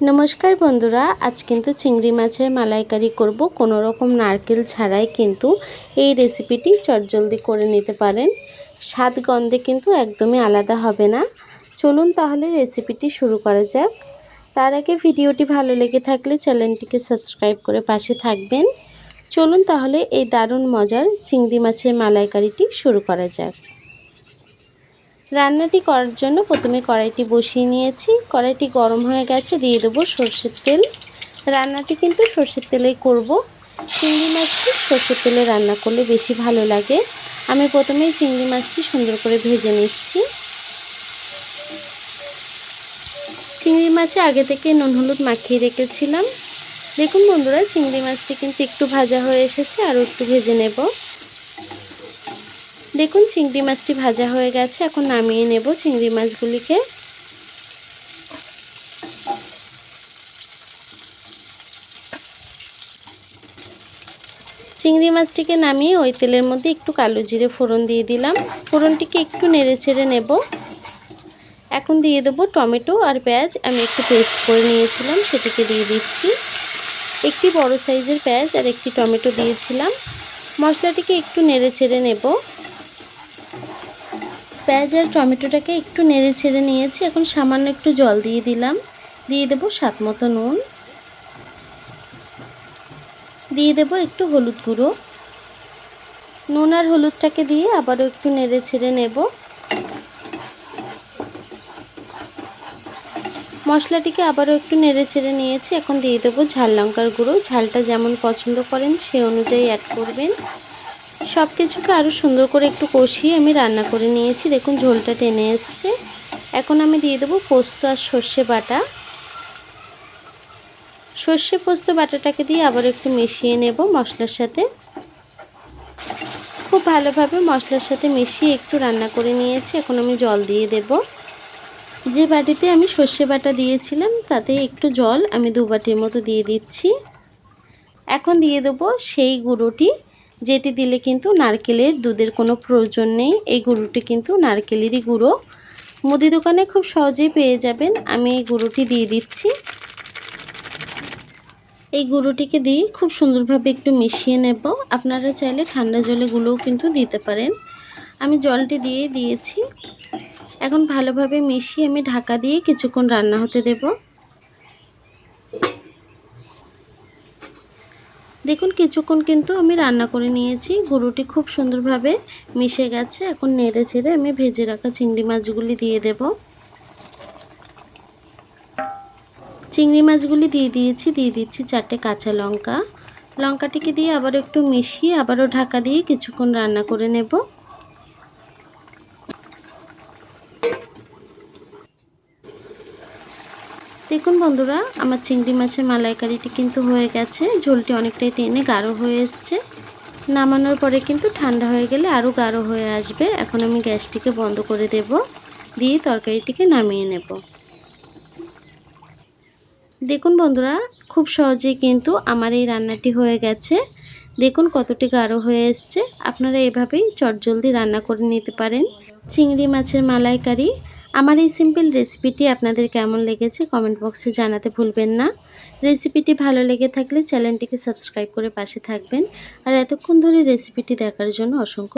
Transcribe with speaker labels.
Speaker 1: নমস্কার বন্ধুরা, আজ কিন্তু চিংড়ি মাছের মালাইকারি করব। কোনো রকম নারকেল ছাড়াই কিন্তু এই রেসিপিটি চটজলদি করে নিতে পারেন। স্বাদ গন্ধে কিন্তু একদমই আলাদা হবে না। চলুন তাহলে রেসিপিটি শুরু করা যাক। তার আগে ভিডিওটি ভালো লেগে থাকলে চ্যানেলটিকে সাবস্ক্রাইব করে পাশে থাকবেন। চলুন তাহলে এই দারুণ মজার চিংড়ি মাছের মালাইকারিটি শুরু করা যাক। রান্নাটি করার জন্য প্রথমে কড়াইটি বসিয়ে নিয়েছি। কড়াইটি গরম হয়ে গেছে, দিয়ে দেবো সরষের তেল। রান্নাটি কিন্তু সরষের তেলেই করব। চিংড়ি মাছটি সরষের তেলে রান্না করলে বেশি ভালো লাগে। আমি প্রথমেই চিংড়ি মাছটি সুন্দর করে ভেজে নিচ্ছি। চিংড়ি মাছে আগে থেকে নুন হলুদ মাখিয়ে রেখেছিলাম। দেখুন বন্ধুরা, চিংড়ি মাছটি কিন্তু একটু ভাজা হয়ে এসেছে, আরও একটু ভেজে নেব। দেখুন চিংড়ি মাছটি ভাজা হয়ে গেছে, এখন নামিয়ে নেব চিংড়ি মাছগুলিকে। চিংড়ি মাছটিকে নামিয়ে ওই তেলের মধ্যে একটু কালো জিরে ফোড়ন দিয়ে দিলাম। ফোড়নটিকে একটু নেড়ে চেড়ে নেব। এখন দিয়ে দেবো টমেটো আর পেঁয়াজ, আমি একটু পেস্ট করে নিয়েছিলাম, সেটিকে দিয়ে দিচ্ছি। একটি বড় সাইজের পেঁয়াজ আর একটি টমেটো দিয়েছিলাম। মশলাটিকে একটু নেড়ে চেড়ে নেব। পেঁয়াজ আর টমেটোটাকে একটু নেড়ে ছেড়ে নিয়েছি। এখন সামান্য একটু জল দিয়ে দিলাম। দিয়ে দেবো স্বাদ মতো নুন। দিয়ে দেবো একটু হলুদ গুঁড়ো। নুন আর হলুদটাকে দিয়ে আবারও একটু নেড়ে ছেড়ে নেব। মশলাটিকে আবারও একটু নেড়ে ছেড়ে নিয়েছি। এখন দিয়ে দেবো ঝাল লঙ্কার গুঁড়ো। ঝালটা যেমন পছন্দ করেন সে অনুযায়ী অ্যাড করবেন। সব কিছুকে আরও সুন্দর করে একটু কষিয়ে আমি রান্না করে নিয়েছি। দেখুন ঝোলটা টেনে এসছে। এখন আমি দিয়ে দেবো পোস্ত আর সর্ষে বাটা। সর্ষে পোস্ত বাটাটাকে দিয়ে আবার একটু মিশিয়ে নেব মশলার সাথে। খুব ভালোভাবে মশলার সাথে মিশিয়ে একটু রান্না করে নিয়েছি। এখন আমি জল দিয়ে দেব। যে বাটিতে আমি সর্ষে বাটা দিয়েছিলাম তাতে একটু জল আমি 2 বাটির মতো দিয়ে দিচ্ছি। এখন দিয়ে দেবো সেই গুঁড়োটি, যেটি দিলে কিন্তু নারকেলের দুধের কোনো প্রয়োজন নেই। এই গুঁড়োটি কিন্তু নারকেলেরই গুঁড়ো, মুদি দোকানে খুব সহজেই পেয়ে যাবেন। আমি এই গুঁড়োটি দিয়ে দিচ্ছি। এই গুঁড়োটিকে দিয়ে খুব সুন্দরভাবে একটু মিশিয়ে নেব। আপনারা চাইলে ঠান্ডা জলে গুঁড়োও কিন্তু দিতে পারেন। আমি জলটি দিয়ে দিয়েছি। এখন ভালোভাবে মিশিয়ে আমি ঢাকা দিয়ে কিছুক্ষণ রান্না হতে দেব। দেখুন কিছুক্ষণ কিন্তু আমি রান্না করে নিয়েছি। গুঁড়োটি খুব সুন্দরভাবে মিশে গেছে। এখন নেড়ে ছেড়ে আমি ভেজে রাখা চিংড়ি মাছগুলি দিয়ে দেব। চিংড়ি মাছগুলি দিয়ে দিয়েছি। দিয়ে দিচ্ছি 4টে কাঁচা লঙ্কা। লঙ্কাটিকে দিয়ে আবার একটু মিশিয়ে আবারও ঢাকা দিয়ে কিছুক্ষণ রান্না করে নেব। দেখুন বন্ধুরা, আমার চিংড়ি মাছের মালাইকারিটি কিন্তু হয়ে গেছে। ঝোলটি অনেকটাই টেনে গাঢ় হয়ে এসছে। নামানোর পরে কিন্তু ঠান্ডা হয়ে গেলে আরও গাঢ় হয়ে আসবে। এখন আমি গ্যাসটিকে বন্ধ করে দেব, দিয়ে তরকারিটিকে নামিয়ে নেব। দেখুন বন্ধুরা, খুব সহজেই কিন্তু আমার এই রান্নাটি হয়ে গেছে। দেখুন কতটি গাঢ় হয়ে এসছে। আপনারা এভাবেই চটজলদি রান্না করে নিতে পারেন চিংড়ি মাছের মালাইকারি। আমার এই সিম্পল রেসিপিটি আপনাদের কেমন লেগেছে কমেন্ট বক্সে জানাতে ভুলবেন না। রেসিপিটি ভালো লেগে থাকলে চ্যানেলটিকে সাবস্ক্রাইব করে পাশে থাকবেন। আর এতক্ষণ ধরে রেসিপিটি দেখার জন্য অসংখ্য